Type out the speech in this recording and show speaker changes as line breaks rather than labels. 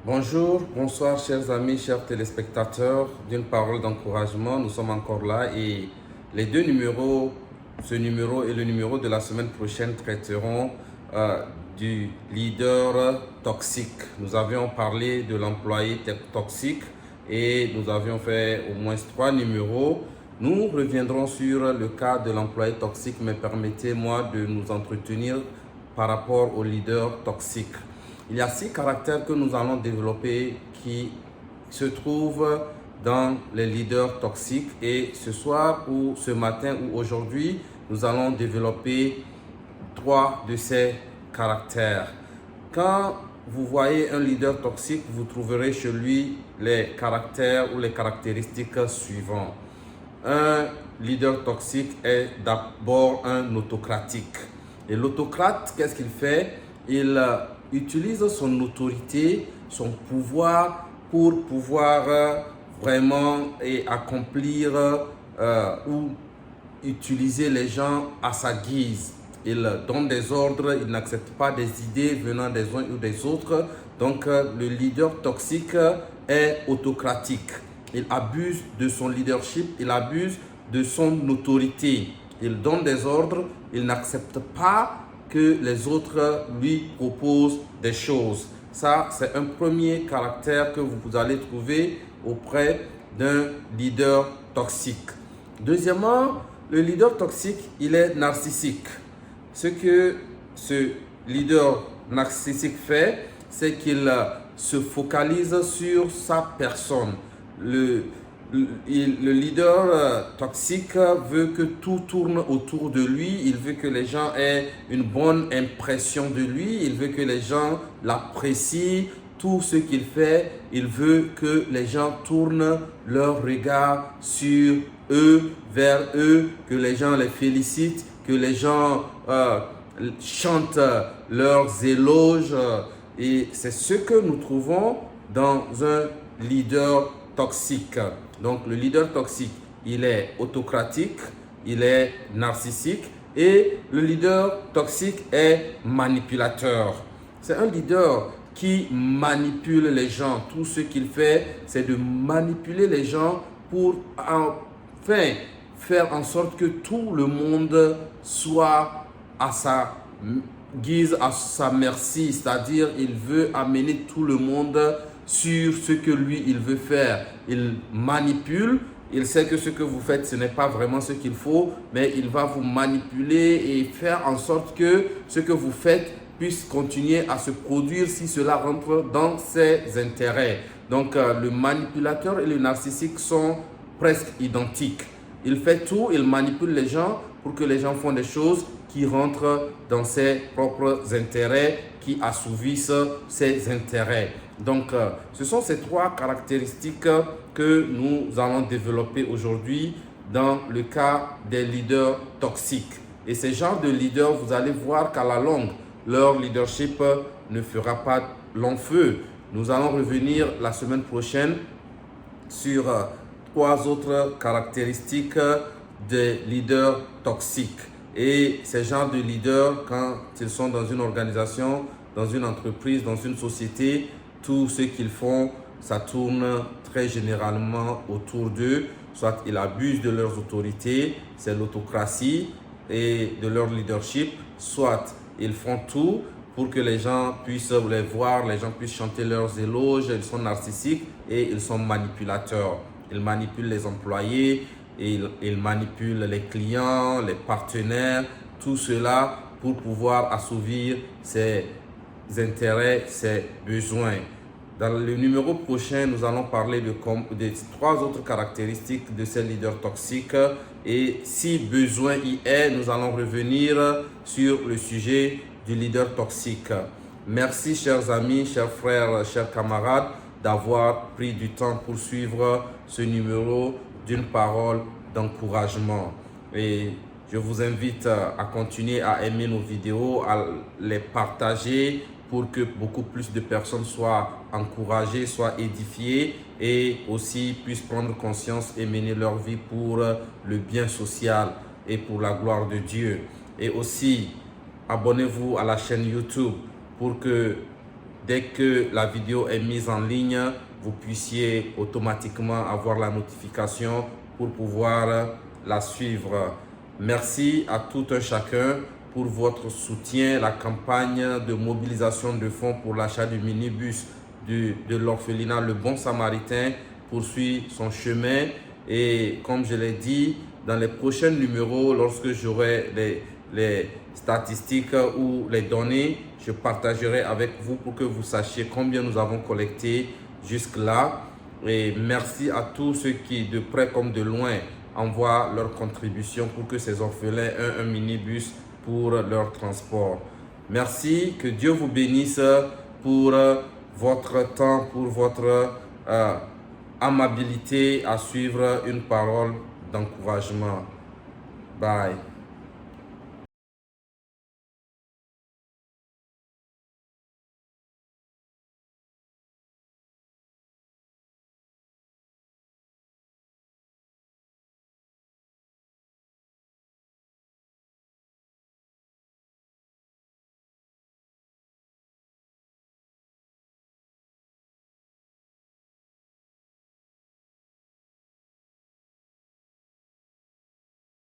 Bonjour, bonsoir chers amis, chers téléspectateurs d'une parole d'encouragement. Nous sommes encore là et les deux numéros, ce numéro et le numéro de la semaine prochaine traiteront du leader toxique. Nous avions parlé de l'employé toxique et nous avions fait au moins 3 numéros. Nous reviendrons sur le cas de l'employé toxique, mais permettez-moi de nous entretenir par rapport au leader toxique. Il y a 6 caractères que nous allons développer qui se trouvent dans les leaders toxiques. Et ce soir ou ce matin ou aujourd'hui, nous allons développer 3 de ces caractères. Quand vous voyez un leader toxique, vous trouverez chez lui les caractères ou les caractéristiques suivantes. Un leader toxique est d'abord un autocratique. Et l'autocrate, qu'est-ce qu'il fait? Il utilise son autorité, son pouvoir pour pouvoir vraiment accomplir ou utiliser les gens à sa guise. Il donne des ordres, il n'accepte pas des idées venant des uns ou des autres. Donc le leader toxique est autocratique. Il abuse de son leadership, il abuse de son autorité. Il donne des ordres, il n'accepte pas que les autres lui proposent des choses. Ça, c'est un premier caractère que vous allez trouver auprès d'un leader toxique. Deuxièmement, le leader toxique, il est narcissique. Ce que ce leader narcissique fait, c'est qu'il se focalise sur sa personne. Le leader toxique veut que tout tourne autour de lui, il veut que les gens aient une bonne impression de lui, il veut que les gens l'apprécient, tout ce qu'il fait, il veut que les gens tournent leur regard sur eux, vers eux, que les gens les félicitent, que les gens chantent leurs éloges. Et c'est ce que nous trouvons dans un leader toxique. Donc le leader toxique, il est autocratique, il est narcissique et le leader toxique est manipulateur. C'est un leader qui manipule les gens. Tout ce qu'il fait, c'est de manipuler les gens pour enfin faire en sorte que tout le monde soit à sa guise, à sa merci. C'est-à-dire, il veut amener tout le monde sur ce que lui, il veut faire. Il manipule, il sait que ce que vous faites, ce n'est pas vraiment ce qu'il faut, mais il va vous manipuler et faire en sorte que ce que vous faites puisse continuer à se produire si cela rentre dans ses intérêts. Donc, le manipulateur et le narcissique sont presque identiques. Il fait tout, il manipule les gens pour que les gens font des choses qui rentrent dans ses propres intérêts, qui assouvissent ses intérêts. Donc, ce sont ces 3 caractéristiques que nous allons développer aujourd'hui dans le cas des leaders toxiques. Et ces genres de leaders, vous allez voir qu'à la longue, leur leadership ne fera pas long feu. Nous allons revenir la semaine prochaine sur 3 autres caractéristiques des leaders toxiques. Et ces genres de leaders, quand ils sont dans une organisation, dans une entreprise, dans une société, tout ce qu'ils font, ça tourne très généralement autour d'eux. Soit ils abusent de leurs autorités, c'est l'autocratie, et de leur leadership, soit ils font tout pour que les gens puissent les voir, les gens puissent chanter leurs éloges. Ils sont narcissiques et ils sont manipulateurs. Ils manipulent les employés, et ils manipulent les clients, les partenaires, tout cela pour pouvoir assouvir ses intérêts, ses besoins. Dans le numéro prochain, nous allons parler de 3 autres caractéristiques de ces leaders toxiques. Et si besoin y est, nous allons revenir sur le sujet du leader toxique. Merci chers amis, chers frères, chers camarades d'avoir pris du temps pour suivre ce numéro d'une parole d'encouragement. Et je vous invite à continuer à aimer nos vidéos, à les partager pour que beaucoup plus de personnes soient encouragées, soient édifiées et aussi puissent prendre conscience et mener leur vie pour le bien social et pour la gloire de Dieu. Et aussi, abonnez-vous à la chaîne YouTube pour que dès que la vidéo est mise en ligne, vous puissiez automatiquement avoir la notification pour pouvoir la suivre. Merci à tout un chacun pour votre soutien. La campagne de mobilisation de fonds pour l'achat du minibus de l'orphelinat Le Bon Samaritain poursuit son chemin. Et comme je l'ai dit, dans les prochains numéros, lorsque j'aurai les statistiques ou les données, je partagerai avec vous pour que vous sachiez combien nous avons collecté jusque-là. Et merci à tous ceux qui, de près comme de loin, envoient leur contribution pour que ces orphelins aient un minibus pour leur transport. Merci, que Dieu vous bénisse pour votre temps, pour votre amabilité à suivre une parole d'encouragement. Bye.